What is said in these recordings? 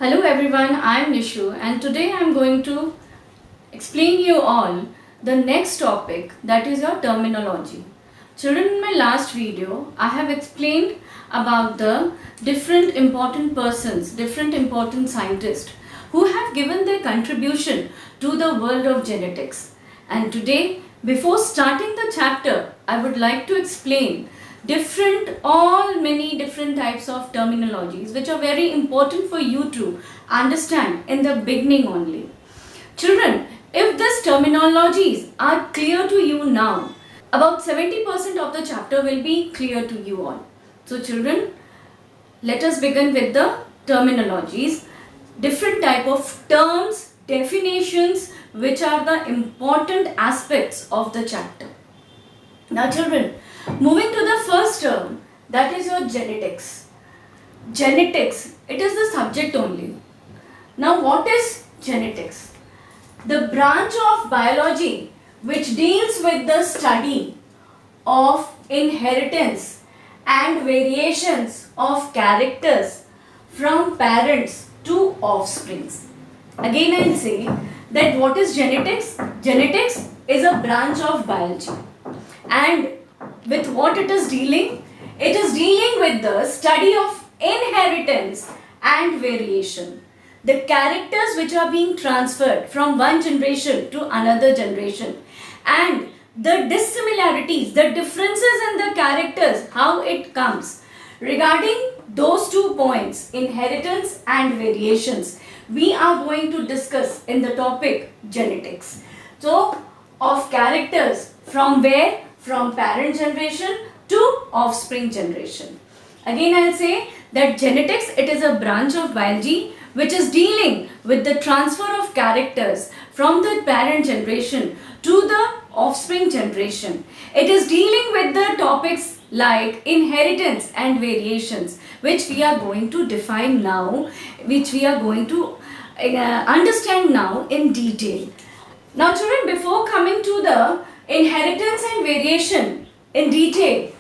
Hello everyone, I am Nishu and today I am going to explain you all the next topic, that is your terminology. Children, in my last video I have explained about the different important persons, different important scientists who have given their contribution to the world of genetics. And today, before starting the chapter, I would like to explain many different types of terminologies which are very important for you to understand in the beginning only. Children, if these terminologies are clear to you now, about 70% of the chapter will be clear to you all. So children, let us begin with the terminologies, different type of terms, definitions which are the important aspects of the chapter. Now children, moving to the first term, that is your genetics. Genetics, it is the subject only. Now what is genetics? The branch of biology which deals with the study of inheritance and variations of characters from parents to offsprings. Again I will say that what is genetics? Genetics is a branch of biology. And with what it is dealing? It is dealing with the study of inheritance and variation. The characters which are being transferred from one generation to another generation, and the dissimilarities, the differences in the characters, how it comes. Regarding those 2 points, inheritance and variations, we are going to discuss in the topic genetics. So, of characters from where? From parent generation to offspring generation. Again I will say that genetics, it is a branch of biology which is dealing with the transfer of characters from the parent generation to the offspring generation. It is dealing with the topics like inheritance and variations, which we are going to define now, which we are going to understand now in detail. Now children, before coming to the inheritance and variation in detail,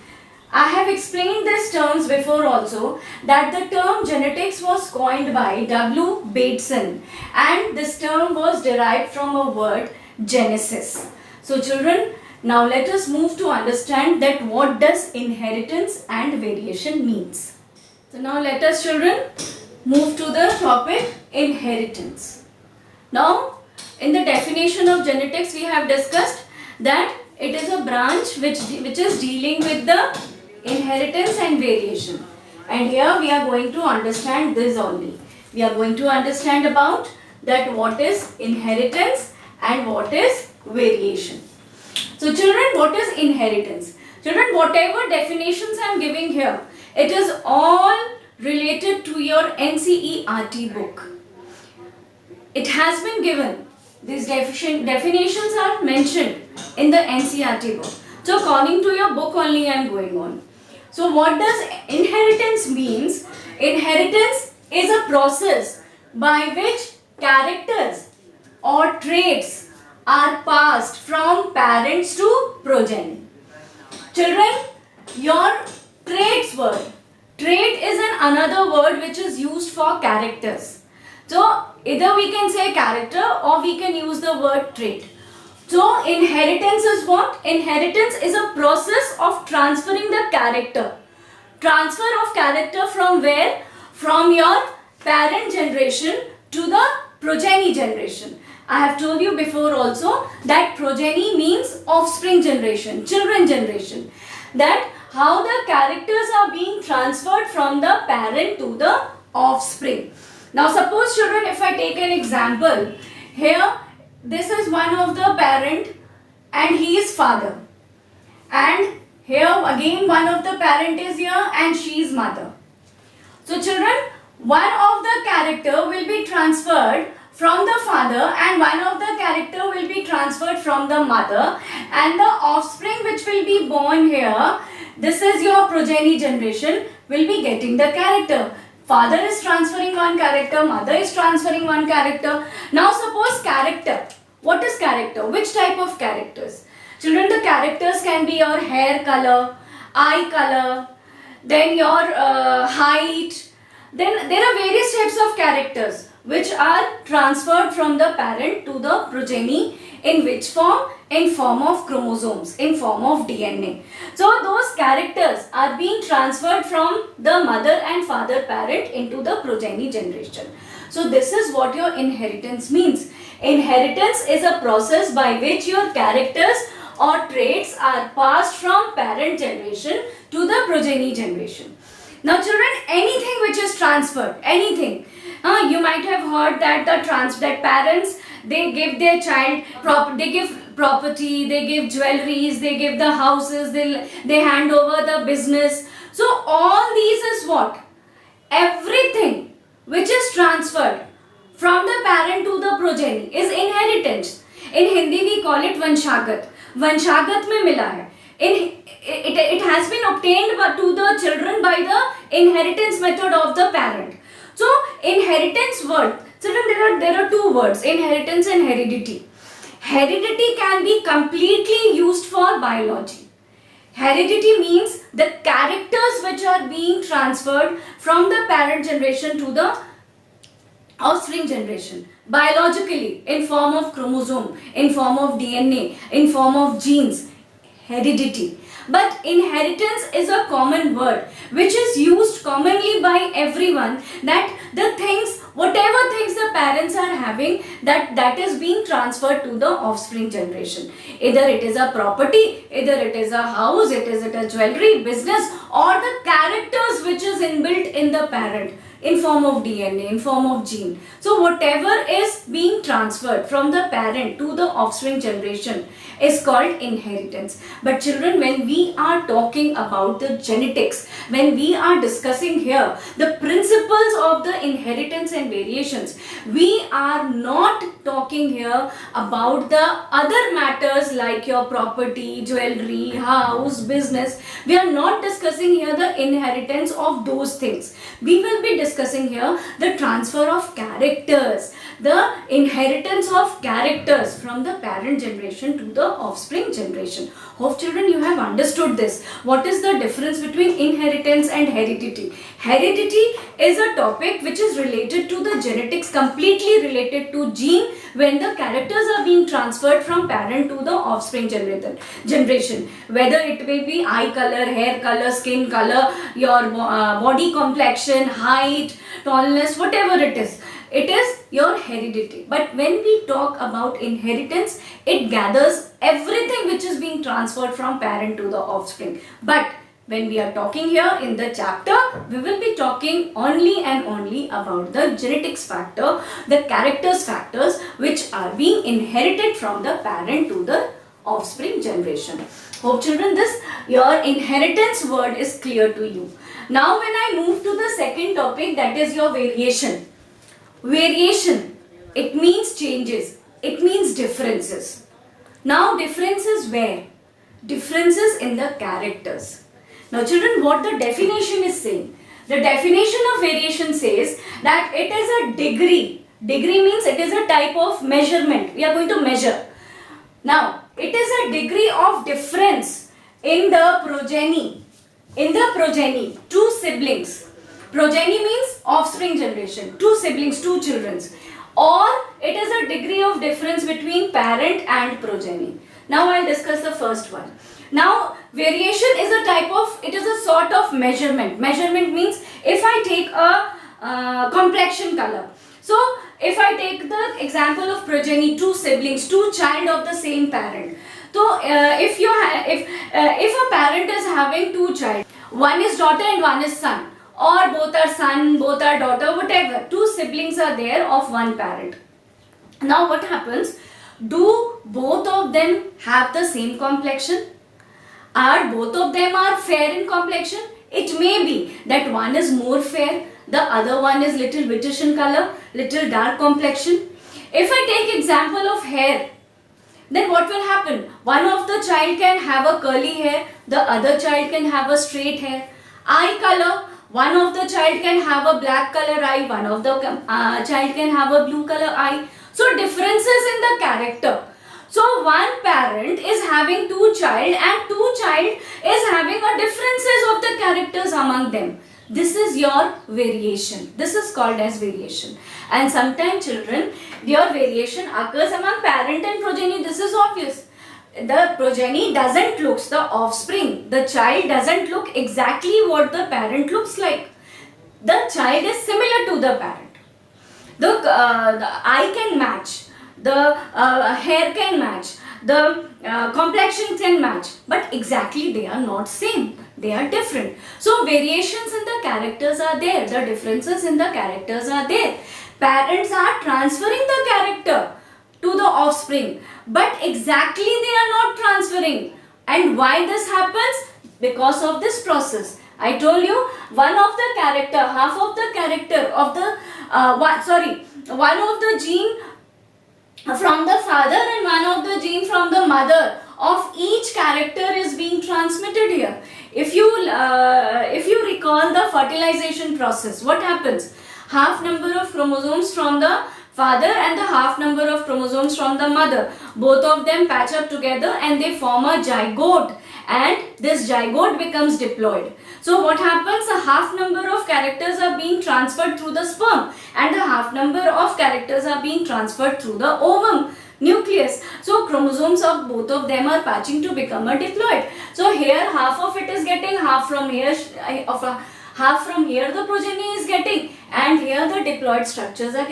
I have explained these terms before also, that the term genetics was coined by W. Bateson, and this term was derived from a word genesis. So children, now let us move to understand that what does inheritance and variation means. So now let us children move to the topic inheritance. Now in the definition of genetics we have discussed that it is a branch which is dealing with the inheritance and variation, and here we are going to understand this only. We are going to understand about that what is inheritance and what is variation. So children, what is inheritance? Children, whatever definitions I am giving here, it is all related to your NCERT book. It has been given. These definitions are mentioned in the NCERT book. So according to your book only I am going on. So what does inheritance means? Inheritance is a process by which characters or traits are passed from parents to progeny. Children, your traits word. Trait is another word which is used for characters. So either we can say character or we can use the word trait. So inheritance is what? Inheritance is a process of transferring the character. Transfer of character from where? From your parent generation to the progeny generation. I have told you before also that progeny means offspring generation, children generation. That how the characters are being transferred from the parent to the offspring. Now suppose children, if I take an example, here this is one of the parent and he is father, and here again one of the parent is here and she is mother. So children, one of the character will be transferred from the father and one of the character will be transferred from the mother, and the offspring which will be born here, this is your progeny generation, will be getting the character. Father is transferring one character, mother is transferring one character. Now suppose character. What is character? Which type of characters? Children, the characters can be your hair color, eye color, then your height, Then there are various types of characters which are transferred from the parent to the progeny. In which form? In form of chromosomes, in form of DNA. So those characters are being transferred from the mother and father parent into the progeny generation. So this is what your inheritance means. Inheritance is a process by which your characters or traits are passed from parent generation to the progeny generation. Now children, anything which is transferred, anything. You might have heard that that parents, they give their child they give property, they give jewelries, they give the houses, they hand over the business. So all these is what? Everything which is transferred from the parent to the progeny is inheritance. In Hindi we call it vanshagat. Vanshagat mein mila hai. It has been obtained to the children by the inheritance method of the parent. So inheritance word, children, there are two words, inheritance and heredity. Heredity can be completely used for biology. Heredity means the characters which are being transferred from the parent generation to the offspring generation, biologically, in form of chromosome, in form of DNA, in form of genes, heredity. But inheritance is a common word which is used commonly by everyone, that the things, whatever things the parents are having, that is being transferred to the offspring generation. Either it is a property, either it is a house, it is a jewelry, business, or the characters which is inbuilt in the parent in form of DNA, in form of gene. So whatever is being transferred from the parent to the offspring generation is called inheritance. But children, when we are talking about the genetics, when we are discussing here the principles of the inheritance and variations, we are not talking here about the other matters like your property, jewelry, house, business. We are not discussing here the inheritance of those things. We will be discussing here the transfer of characters, the inheritance of characters from the parent generation to the offspring generation. Hope children you have understood this. What is the difference between inheritance and heredity? Heredity is a topic which is related to the genetics, completely related to gene, when the characters are being transferred from parent to the offspring generation. Whether it may be eye color, hair color, skin color, your body complexion, height, tallness, whatever it is your heredity. But when we talk about inheritance, it gathers everything which is being transferred from parent to the offspring. But when we are talking here in the chapter, we will be talking only and only about the genetics factor, the characters factors which are being inherited from the parent to the offspring generation. Hope children, this your inheritance word is clear to you. Now when I move to the second topic, that is your variation. Variation, it means changes, it means differences. Now differences where? Differences in the characters. Now children, what the definition is saying? The definition of variation says that it is a degree. Degree means it is a type of measurement. We are going to measure. Now, it is a degree of difference in the progeny. In the progeny, two siblings. Progeny means offspring generation. Two siblings, two children. Or it is a degree of difference between parent and progeny. Now I'll discuss the first one. Now variation is a type of, it is a sort of measurement. Measurement means if I take a complexion color. So if I take the example of progeny, two siblings, two child of the same parent. So if a parent is having two child, one is daughter and one is son, or both are son, both are daughter, whatever, two siblings are there of one parent. Now what happens? Do both of them have the same complexion? Are both of them are fair in complexion? It may be that one is more fair, the other one is little whitish in color, little dark complexion. If I take example of hair, then what will happen? One of the child can have a curly hair, the other child can have a straight hair. Eye color, one of the child can have a black color eye, one of the child can have a blue color eye. So differences in the character. So one parent is having two child and two child is having a differences of the characters among them. This is your variation. This is called as variation. And sometimes children, your variation occurs among parent and progeny. This is obvious. The progeny doesn't look, the offspring, the child doesn't look exactly what the parent looks like. The child is similar to the parent. The eye can match, the hair can match, the complexion can match, but exactly they are not same. They are different. So variations in the characters are there. The differences in the characters are there. Parents are transferring the character to the offspring, but exactly they are not transferring. And why this happens? Because of this process. I told you, one of the character, half of the character of the one of the gene from the father and one of the gene from the mother of each character is being transmitted here. If you recall the fertilization process, what happens? Half number of chromosomes from the father and the half number of chromosomes from the mother, both of them patch up together and they form a zygote, and this zygote becomes diploid. So what happens? A half number of characters are being transferred through the sperm and the half number of characters are being transferred through the ovum nucleus. So chromosomes of both of them are patching to become a diploid. So here half of it is getting, half from here half from here the progeny is getting, and here the diploid structures are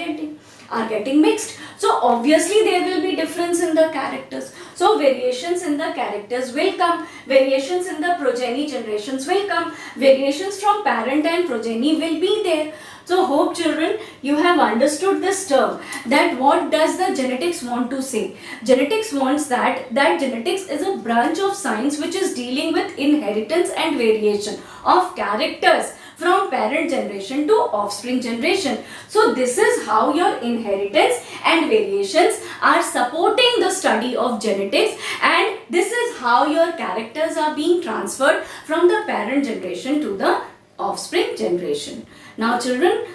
getting mixed. So obviously there will be difference in the characters. So variations in the characters will come, variations in the progeny generations will come, variations from parent and progeny will be there. So hope children you have understood this term, that what does the genetics want to say. Genetics wants that genetics is a branch of science which is dealing with inheritance and variation of characters from parent generation to offspring generation. So this is how your inheritance and variations are supporting the study of genetics, and this is how your characters are being transferred from the parent generation to the offspring generation. Now children,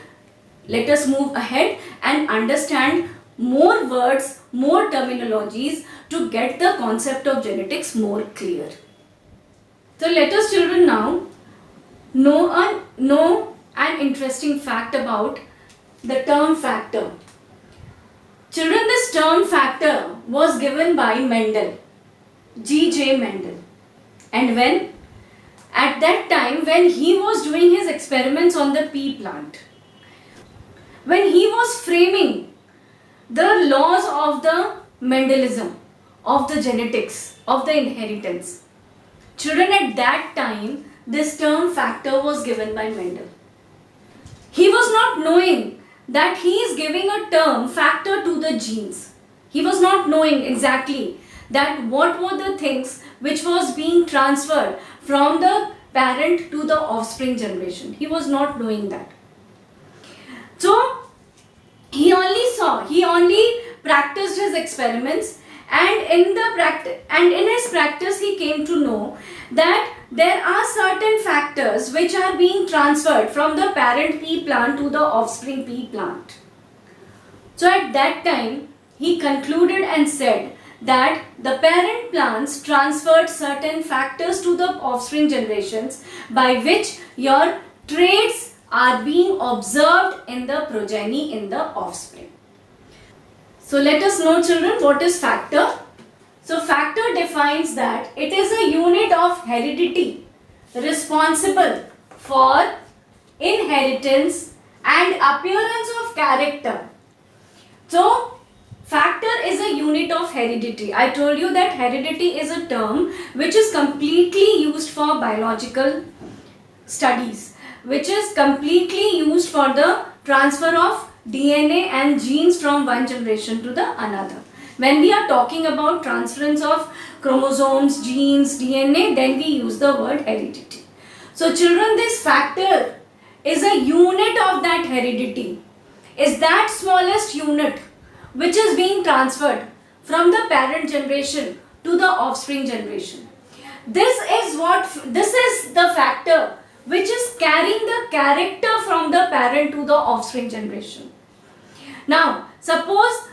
let us move ahead and understand more words, more terminologies to get the concept of genetics more clear. So let us children now know an interesting fact about the term factor. Children, this term factor was given by Mendel, G.J. Mendel. And when? At that time when he was doing his experiments on the pea plant, when he was framing the laws of the Mendelism, of the genetics, of the inheritance. Children, at that time, this term factor was given by Mendel. He was not knowing that he is giving a term factor to the genes. He was not knowing exactly that what were the things which was being transferred from the parent to the offspring generation. He was not knowing that. So he only practiced his experiments, and in his practice he came to know that there are certain factors which are being transferred from the parent pea plant to the offspring pea plant. So at that time he concluded and said that the parent plants transferred certain factors to the offspring generations by which your traits are being observed in the progeny, in the offspring. So let us know children what is factor. So factor defines that it is a unit of heredity responsible for inheritance and appearance of character. So factor is a unit of heredity. I told you that heredity is a term which is completely used for biological studies, which is completely used for the transfer of DNA and genes from one generation to the another. When we are talking about transference of chromosomes, genes, DNA, then we use the word heredity. So children, this factor is a unit of that heredity, is that smallest unit which is being transferred from the parent generation to the offspring generation. This is the factor which is carrying the character from the parent to the offspring generation. Now, suppose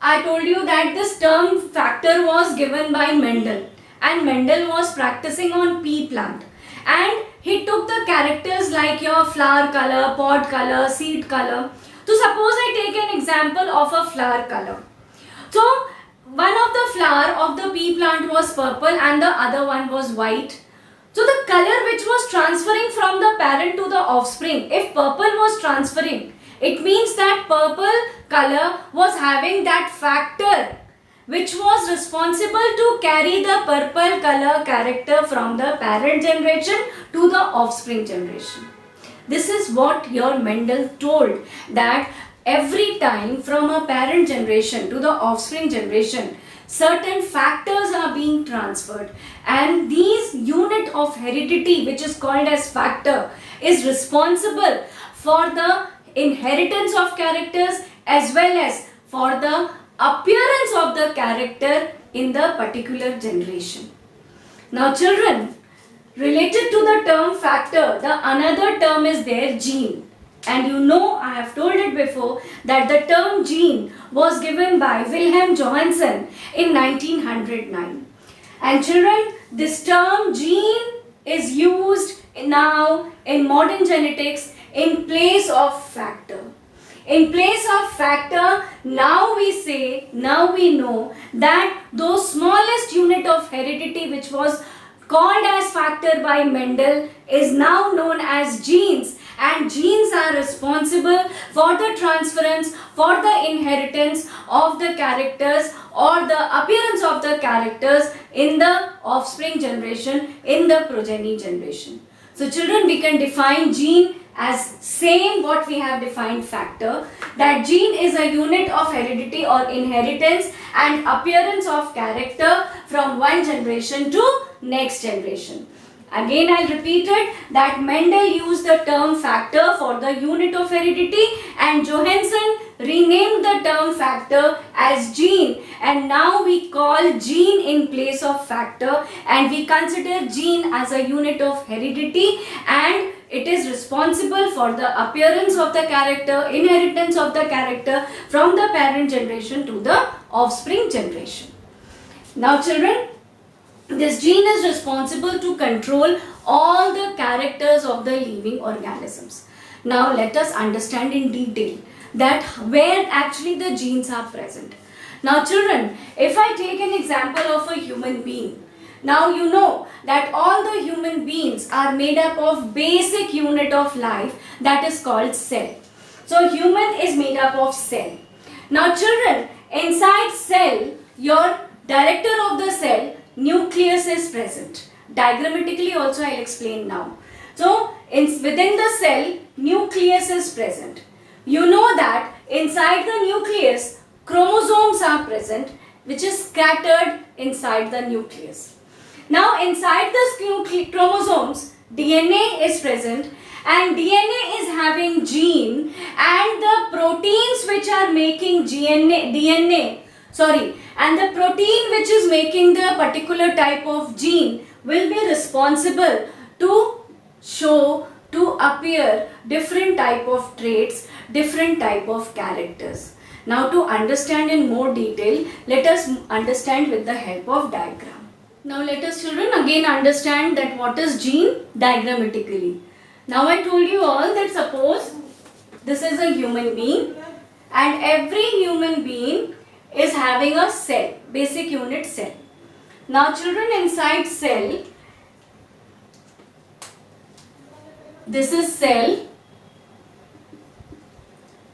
I told you that this term factor was given by Mendel, and Mendel was practicing on pea plant, and he took the characters like your flower color, pod color, seed color. So suppose I take an example of a flower color. So one of the flower of the pea plant was purple and the other one was white. So the color which was transferring from the parent to the offspring, if purple was transferring, it means that purple color was having that factor which was responsible to carry the purple color character from the parent generation to the offspring generation. This is what your Mendel told, that every time from a parent generation to the offspring generation, certain factors are being transferred, and these unit of heredity, which is called as factor, is responsible for the inheritance of characters as well as for the appearance of the character in the particular generation. Now children, related to the term factor, the another term is there, gene. And you know, I have told it before, that the term gene was given by Wilhelm Johansen in 1909. And children, this term gene is used now in modern genetics in place of factor. In place of factor, now we know that those smallest unit of heredity which was called as factor by Mendel is now known as genes, and genes are responsible for the transference, for the inheritance of the characters or the appearance of the characters in the offspring generation, in the progeny generation. So children, we can define gene as same what we have defined factor, that gene is a unit of heredity or inheritance and appearance of character from one generation to next generation. Again I'll repeat it, that Mendel used the term factor for the unit of heredity and Johansen renamed the term factor as gene, and now we call gene in place of factor, and we consider gene as a unit of heredity, and it is responsible for the appearance of the character, inheritance of the character from the parent generation to the offspring generation. Now children, this gene is responsible to control all the characters of the living organisms. Now let us understand in detail that where actually the genes are present. Now children, if I take an example of a human being, now you know that all the human beings are made up of basic unit of life, that is called cell. So human is made up of cell. Now children, inside cell, your director of the cell, nucleus is present. Diagrammatically also I will explain now. So within the cell, nucleus is present. You know that inside the nucleus, chromosomes are present, which is scattered inside the nucleus. Now inside the chromosomes, DNA is present, and DNA is having gene, and the proteins which are making and the protein which is making the particular type of gene will be responsible to appear different type of traits, different type of characters. Now to understand in more detail, let us understand with the help of diagram. Now let us children again understand that what is gene diagrammatically. Now I told you all that suppose this is a human being, and every human being is having a cell, basic unit cell. Now children, inside cell, this is cell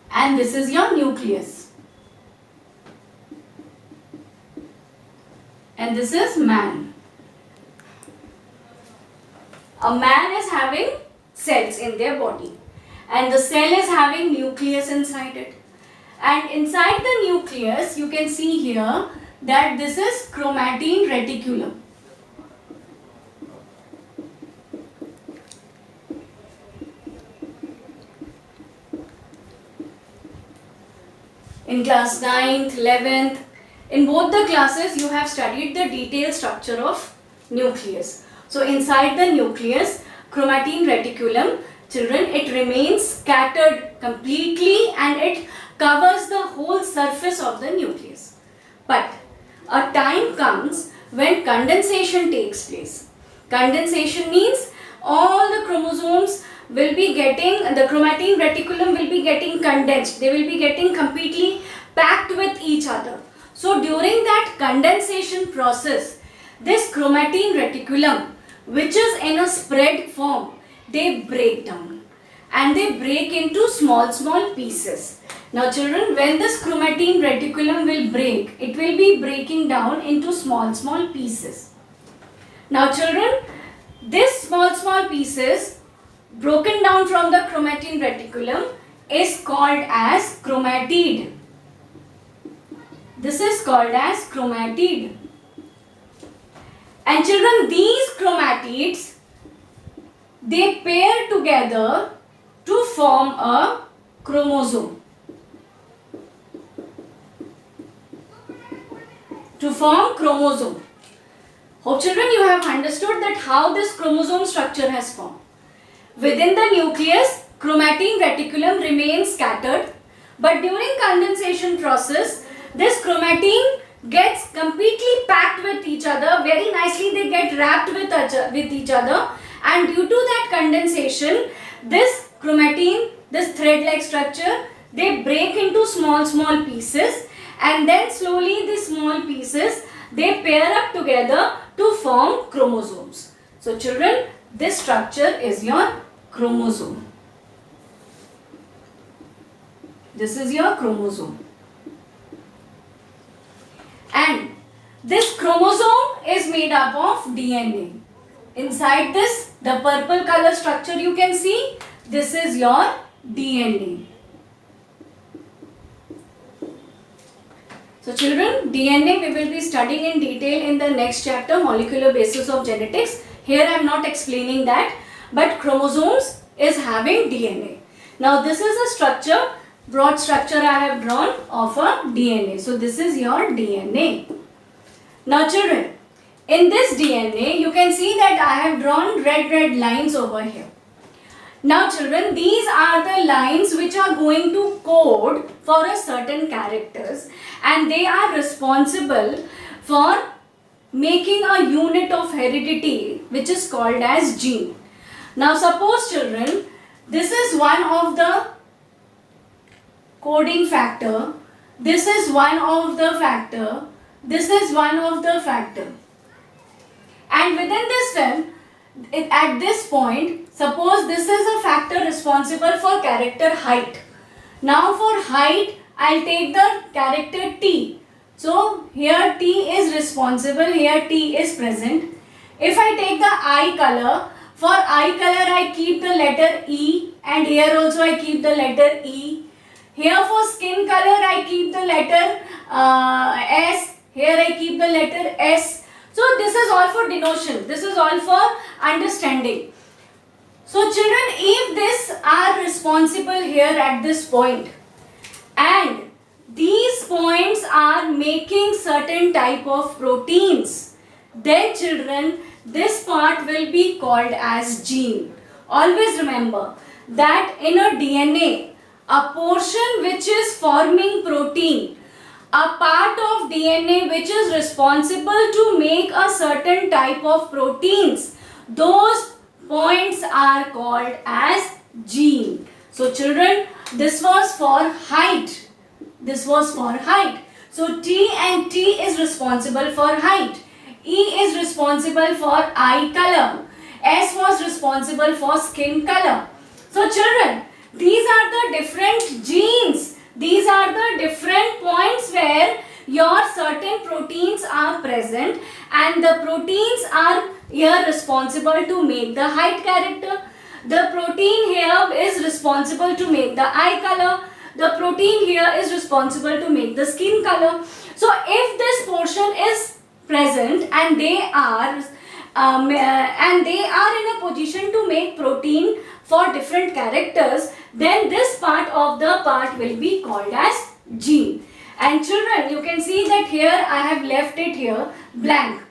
and this is your nucleus, and this is man. A man is having cells in their body, and the cell is having nucleus inside it. And inside the nucleus, you can see here that this is chromatin reticulum. In class 9th, 11th, in both the classes you have studied the detailed structure of nucleus. So inside the nucleus, chromatin reticulum, children, it remains scattered completely and it covers the whole surface of the nucleus. But a time comes when condensation takes place. Condensation means all the chromosomes will be getting, the chromatin reticulum will be getting condensed. They will be getting completely packed with each other. So during that condensation process, this chromatin reticulum, which is in a spread form, they break down and they break into small pieces. Now children, when this chromatin reticulum will break, it will be breaking down into small pieces. Now children, this small pieces broken down from the chromatin reticulum is called as chromatid. This is called as chromatid. And children, these chromatids, they pair together to form a chromosome. To form chromosome. Hope children you have understood that how this chromosome structure has formed. Within the nucleus, chromatin reticulum remains scattered, but during condensation process, this chromatin gets completely packed with each other. Very nicely they get wrapped with each other, and due to that condensation, this chromatin, this thread-like structure, they break into small pieces, and then slowly these small pieces, they pair up together to form chromosomes. So children, this structure is your chromosome. This is your chromosome. And this chromosome is made up of DNA. Inside this, the purple color structure you can see, this is your DNA. So children, DNA we will be studying in detail in the next chapter, molecular basis of genetics. Here I am not explaining that, but chromosomes is having DNA. Now this is a structure, broad structure I have drawn of a DNA. So this is your DNA. Now children, in this DNA you can see that I have drawn red lines over here. Now children, these are the lines which are going to code for a certain characters, and they are responsible for making a unit of heredity which is called as gene. Now suppose children, this is one of the coding factor, this is one of the factor, this is one of the factor, and within this one, at this point, suppose this is a factor responsible for character height. Now for height, I'll take the character T. So here T is responsible, here T is present. If I take the eye color, for eye color I keep the letter E, and here also I keep the letter E. Here for skin color I keep the letter S, here I keep the letter S. So this is all for denotion, this is all for understanding. So children, if these are responsible here at this point, and these points are making certain type of proteins, then children, this part will be called as gene. Always remember that in a DNA, a portion which is forming protein, a part of DNA which is responsible to make a certain type of proteins, those points are called as gene. So children, this was for height. This was for height. So T and T is responsible for height. E is responsible for eye color. S was responsible for skin color. So children, these are the different genes. These are the different points where your certain proteins are present, and the proteins are here responsible to make the height character. The protein here is responsible to make the eye color. The protein here is responsible to make the skin color. So if this portion is present and they are in a position to make protein for different characters, then this part of the part will be called as gene. And children, you can see that here I have left it here blank.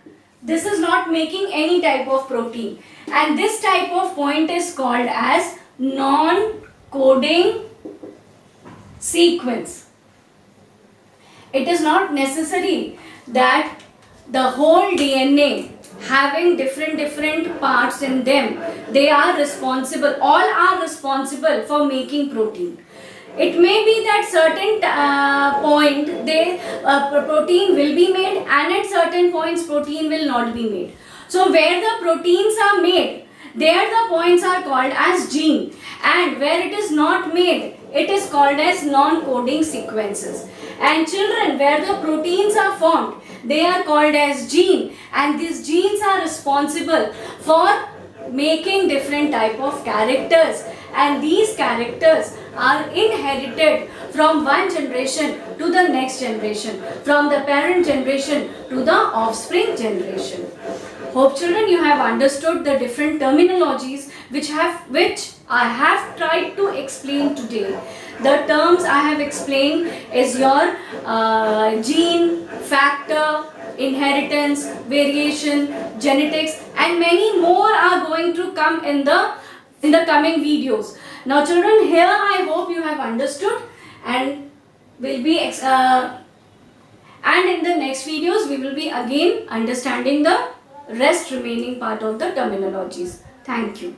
This is not making any type of protein, and this type of point is called as non-coding sequence. It is not necessary that the whole DNA having different parts in them. They are responsible, all are responsible for making protein. It may be that certain point protein will be made, and at certain points protein will not be made. So where the proteins are made, there the points are called as gene, and where it is not made, it is called as non-coding sequences. And children, where the proteins are formed, they are called as gene, and these genes are responsible for making different type of characters, and these characters are inherited from one generation to the next generation, from the parent generation to the offspring generation. Hope children you have understood the different terminologies which I have tried to explain today. The terms I have explained is your gene, factor, inheritance, variation, genetics, and many more are going to come in the coming videos. Now children, here I hope you have understood, and will be and in the next videos we will be again understanding the rest remaining part of the terminologies. Thank you.